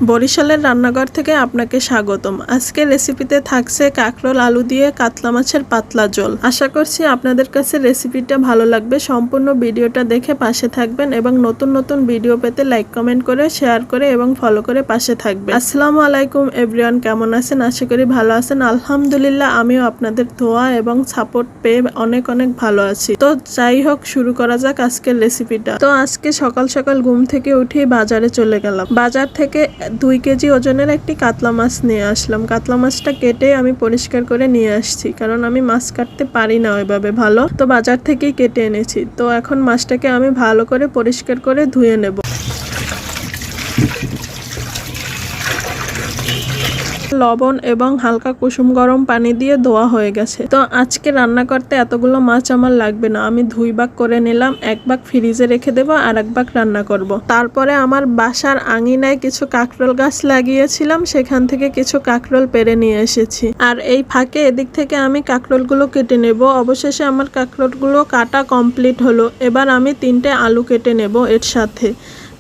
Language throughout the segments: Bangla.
বরিশালের রান্নাঘর থেকে আপনাকে স্বাগতম। আজকের রেসিপিতে থাকছে কাঁকরোল আলু দিয়ে কাতলা মাছের পাতলা ঝোল। আশা করছি আপনাদের কাছে রেসিপিটা ভালো লাগবে। সম্পূর্ণ ভিডিওটা দেখে পাশে থাকবেন এবং নতুন নতুন ভিডিও পেতে লাইক কমেন্ট করে শেয়ার করে এবং ফলো করে পাশে থাকবেন। আসসালামু আলাইকুম এভরিওয়ান, কেমন আছেন? আশা করি ভালো আছেন। আলহামদুলিল্লাহ, আমিও আপনাদের দোয়া এবং সাপোর্ট পেয়ে অনেক অনেক ভালো আছি। তো যাই হোক, শুরু করা যাক আজকের রেসিপিটা। তো আজকে সকাল সকাল ঘুম থেকে উঠে বাজারে চলে গেলাম। বাজার থেকে 2 কেজি ওজনের একটি কাতলা মাছ নিয়ে আসলাম। কাতলা মাছটা কেটে আমি পরিষ্কার করে নিয়ে আসছি, কারণ আমি মাছ কাটতে পারি না ওইভাবে ভালো। তো বাজার থেকেই কেটে এনেছি। তো এখন মাছটাকে আমি ভালো করে পরিষ্কার করে ধুয়ে নেব। লবণ এবং হালকা কুসুম গরম পানি দিয়ে ধোয়া হয়ে গেছে। তো আজকে রান্না করতে এতগুলো মাছ আমার লাগবে না। আমি 2 ভাগ করে নিলাম, 1 ভাগ ফ্রিজে রেখে দেবো আর 1 ভাগ রান্না করব। তারপরে আমার বাসার আঙিনায় কিছু কাঁকরোল গাছ লাগিয়েছিলাম, সেখান থেকে কিছু কাঁকরোল পেড়ে নিয়ে এসেছি। আর এই ফাঁকে এদিক থেকে আমি কাঁকরোলগুলো কেটে নেব। অবশেষে আমার কাঁকরোলগুলো কাটা কমপ্লিট হলো। এবার আমি 3টে আলু কেটে নেব এর সাথে,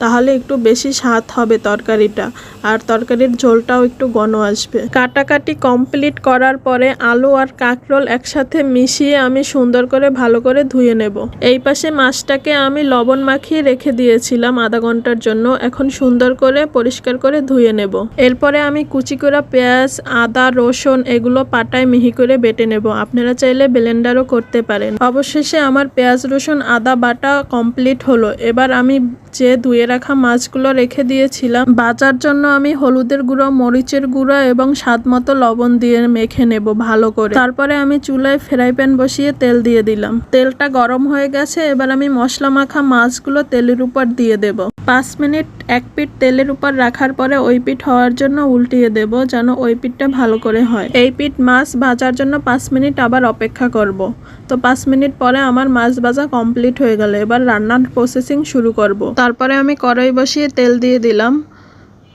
তাহলে একটু বেশি স্বাদ হবে তরকারিটা, আর তরকারির ঝোলটাও একটু ঘন আসবে। কাটাকাটি কমপ্লিট করার পরে আলু আর কাঁকরোল একসাথে মিশিয়ে আমি সুন্দর করে ভালো করে ধুয়ে নেব। এই পাশে মাছটাকে আমি লবণ মাখিয়ে রেখে দিয়েছিলাম আধা ঘন্টার জন্য। এখন সুন্দর করে পরিষ্কার করে ধুয়ে নেব। এরপরে আমি কুচি করা পেঁয়াজ, আদা, রসুন এগুলো পাটায় মিহি করে বেটে নেব। আপনারা চাইলে ব্লেন্ডারও করতে পারেন। অবশেষে আমার পেঁয়াজ, রসুন, আদা বাটা কমপ্লিট হলো। এবার আমি যে ধুয়ে রাখা মাছগুলো রেখে দিয়েছিলাম, বাজার জন্য আমি হলুদের গুঁড়ো, মরিচের গুঁড়ো এবং স্বাদ মতো লবণ দিয়ে মেখে নেব ভালো করে। তারপরে আমি চুলায় ফ্রাই প্যান বসিয়ে তেল দিয়ে দিলাম। তেলটা গরম হয়ে গেছে। এবার আমি মশলা মাখা মাছগুলো তেলের উপর দিয়ে দেব। 5 মিনিট এক পিঠ তেলের উপর রাখার পরে ওই পিঠ হওয়ার জন্য উল্টিয়ে দেব, যেন ওই পিঠটা ভালো করে হয়। এই পিঠ মাছ ভাজার জন্য 5 মিনিট আবার অপেক্ষা করব। তো 5 মিনিট পরে আমার মাছ ভাজা কমপ্লিট হয়ে গেল। এবার রান্নার প্রসেসিং শুরু করব। তারপরে আমি কড়াই বসিয়ে তেল দিয়ে দিলাম।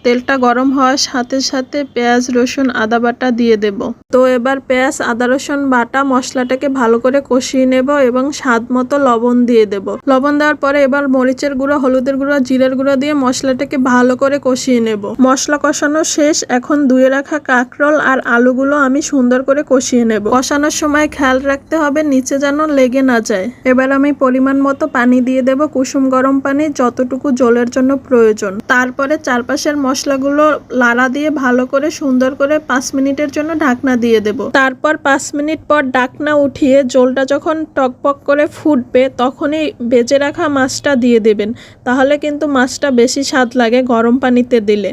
তেলটা গরম হওয়ার সাথে সাথে পেঁয়াজ, রসুন, আদা বাটা দিয়ে দেব। তো এবার পেঁয়াজ, আদা, রসুন বাটা মশলাটাকে ভালো করে কষিয়ে নেব এবং স্বাদ মতো লবণ দিয়ে দেব। লবণ দেওয়ার পরে এবার মরিচের গুঁড়ো, হলুদের গুঁড়ো, জিরের গুঁড়ো দিয়ে মশলাটাকে ভালো করে কষিয়ে নেব। মশলা কষানো শেষ। এখন ধুয়ে রাখা কাঁকরোল আর আলুগুলো আমি সুন্দর করে কষিয়ে নেব। কষানোর সময় খেয়াল রাখতে হবে নিচে যেন লেগে না যায়। এবার আমি পরিমাণ মতো পানি দিয়ে দেব, কুসুম গরম পানি, যতটুকু ঝোলের জন্য প্রয়োজন। তারপরে চারপাশের মশলাগুলো লাড়া দিয়ে ভালো করে সুন্দর করে 5 মিনিটের জন্য ঢাকনা দিয়ে দেব। তারপর 5 মিনিট পর ঢাকনা উঠিয়ে ঝোলটা যখন টকবক করে ফুটবে, তখনই ভেজে রাখা মাছটা দিয়ে দেবেন। তাহলে কিন্তু মাছটা বেশি স্বাদ লাগে গরম পানিতে দিলে।